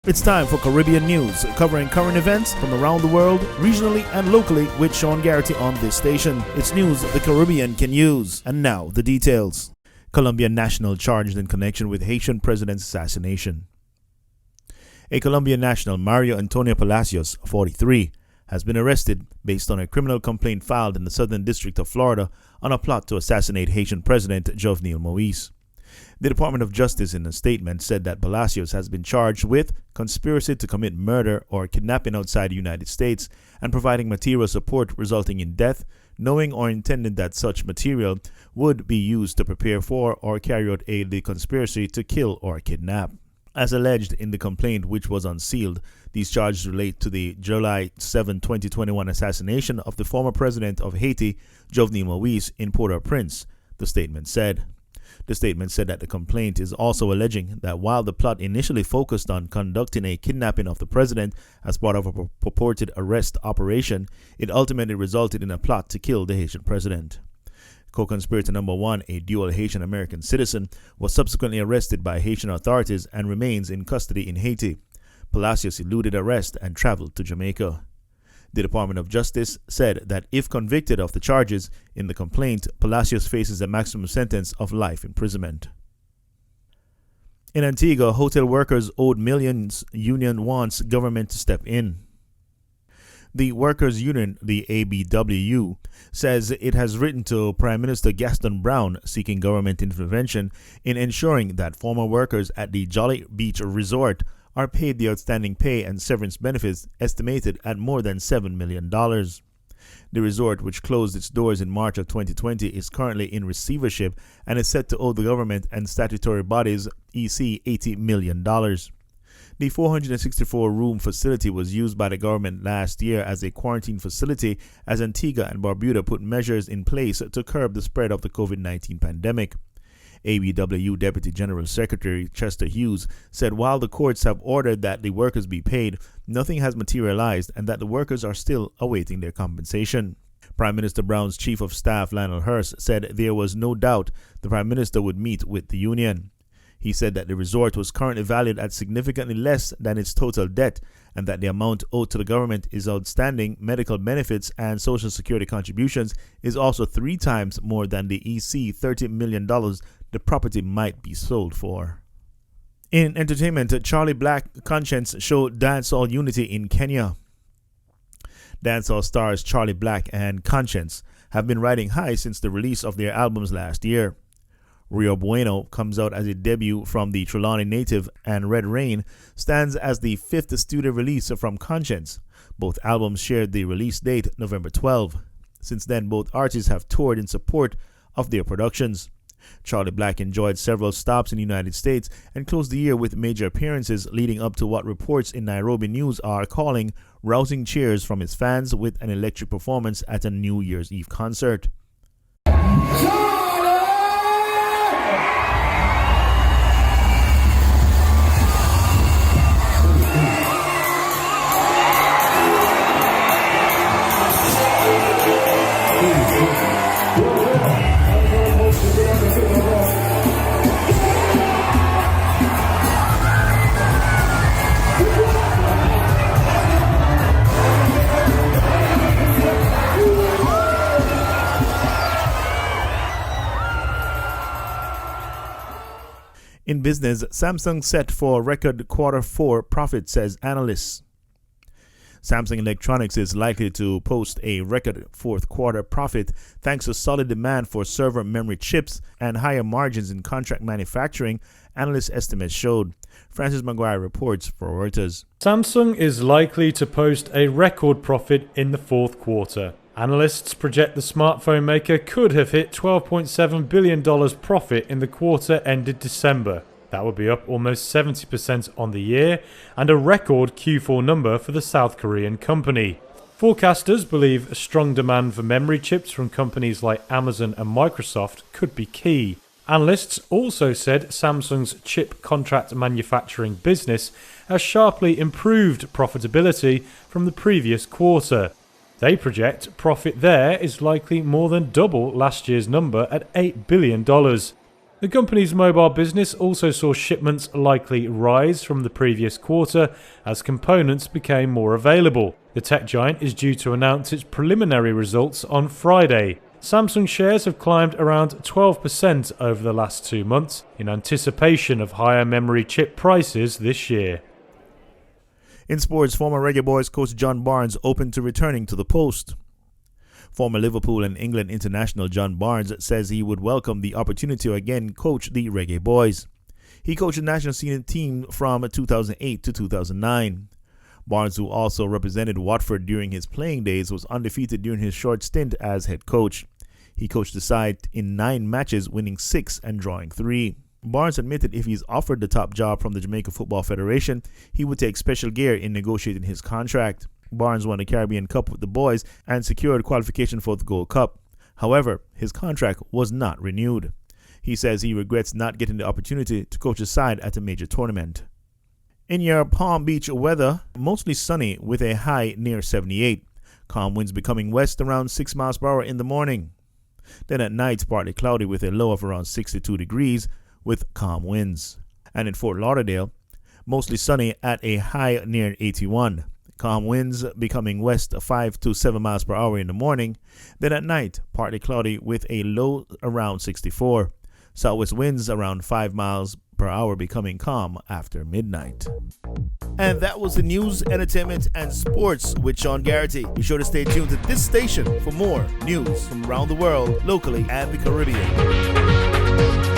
It's time for Caribbean News, covering current events from around the world, regionally and locally, with Sean Garrity on this station. It's news the Caribbean can use. And now, the details. Colombian national charged in connection with Haitian president's assassination. A Colombian national, Mario Antonio Palacios, 43, has been arrested based on a criminal complaint filed in the Southern District of Florida on a plot to assassinate Haitian President Jovenel Moïse. The Department of Justice in a statement said that Palacios has been charged with conspiracy to commit murder or kidnapping outside the United States and providing material support resulting in death, knowing or intending that such material would be used to prepare for or carry out the conspiracy to kill or kidnap. As alleged in the complaint, which was unsealed, these charges relate to the July 7, 2021 assassination of the former president of Haiti, Jovenel Moïse, in Port-au-Prince, the statement said. The statement said that the complaint is also alleging that while the plot initially focused on conducting a kidnapping of the president as part of a purported arrest operation, it ultimately resulted in a plot to kill the Haitian president. Co-conspirator number 1, a dual Haitian-American citizen, was subsequently arrested by Haitian authorities and remains in custody in Haiti. Palacios eluded arrest and traveled to Jamaica. The Department of Justice said that if convicted of the charges in the complaint, Palacios faces a maximum sentence of life imprisonment. In Antigua, hotel workers owed millions. Union wants government to step in. The workers' union, the ABWU, says it has written to Prime Minister Gaston Brown seeking government intervention in ensuring that former workers at the Jolly Beach Resort are paid the outstanding pay and severance benefits estimated at more than $7 million. The resort, which closed its doors in March of 2020, is currently in receivership and is set to owe the government and statutory bodies EC $80 million. The 464-room facility was used by the government last year as a quarantine facility as Antigua and Barbuda put measures in place to curb the spread of the COVID-19 pandemic. ABWU Deputy General Secretary Chester Hughes said while the courts have ordered that the workers be paid, nothing has materialized and that the workers are still awaiting their compensation. Prime Minister Brown's Chief of Staff Lionel Hurst said there was no doubt the Prime Minister would meet with the union. He said that the resort was currently valued at significantly less than its total debt and that the amount owed to the government is outstanding medical benefits and Social Security contributions is also 3 times more than the EC $30 million the property might be sold for. In entertainment, Charly Black Konshens showed dancehall unity in Kenya. Dancehall stars Charly Black and Konshens have been riding high since the release of their albums last year. Rio Bueno comes out as a debut from the Trelawney native, and Red Rain stands as the 5th studio release from Konshens. Both albums shared the release date, November 12. Since then, both artists have toured in support of their productions. Charly Black enjoyed several stops in the United States and closed the year with major appearances leading up to what reports in Nairobi News are calling rousing cheers from his fans with an electric performance at a New Year's Eve concert. In business, Samsung set for record Q4 profit, says analysts. Samsung Electronics is likely to post a record Q4 profit thanks to solid demand for server memory chips and higher margins in contract manufacturing, analyst estimates showed. Francis Maguire reports for Reuters. Samsung is likely to post a record profit in the Q4. Analysts project the smartphone maker could have hit $12.7 billion profit in the quarter ended December. That would be up almost 70% on the year and a record Q4 number for the South Korean company. Forecasters believe a strong demand for memory chips from companies like Amazon and Microsoft could be key. Analysts also said Samsung's chip contract manufacturing business has sharply improved profitability from the previous quarter. They project profit there is likely more than double last year's number at $8 billion. The company's mobile business also saw shipments likely rise from the previous quarter as components became more available. The tech giant is due to announce its preliminary results on Friday. Samsung shares have climbed around 12% over the last 2 months in anticipation of higher memory chip prices this year. In sports, former Reggae Boyz coach John Barnes open to returning to the post. Former Liverpool and England international John Barnes says he would welcome the opportunity to again coach the Reggae Boyz. He coached the national senior team from 2008 to 2009. Barnes, who also represented Watford during his playing days, was undefeated during his short stint as head coach. He coached the side in 9 matches, winning 6 and drawing 3. Barnes admitted if he's offered the top job from the Jamaica Football Federation, he would take special care in negotiating his contract. Barnes won the Caribbean Cup with the boys and secured qualification for the Gold Cup. However, his contract was not renewed. He says he regrets not getting the opportunity to coach his side at a major tournament. In your Palm Beach weather, mostly sunny with a high near 78. Calm winds becoming west around 6 miles per hour in the morning. Then at night, partly cloudy with a low of around 62 degrees with calm winds. And in Fort Lauderdale, mostly sunny at a high near 81. Calm winds becoming west 5 to 7 miles per hour in the morning. Then at night, partly cloudy with a low around 64. Southwest winds around 5 miles per hour becoming calm after midnight. And that was the news, entertainment, and sports with Sean Garrity. Be sure to stay tuned to this station for more news from around the world, locally, and the Caribbean.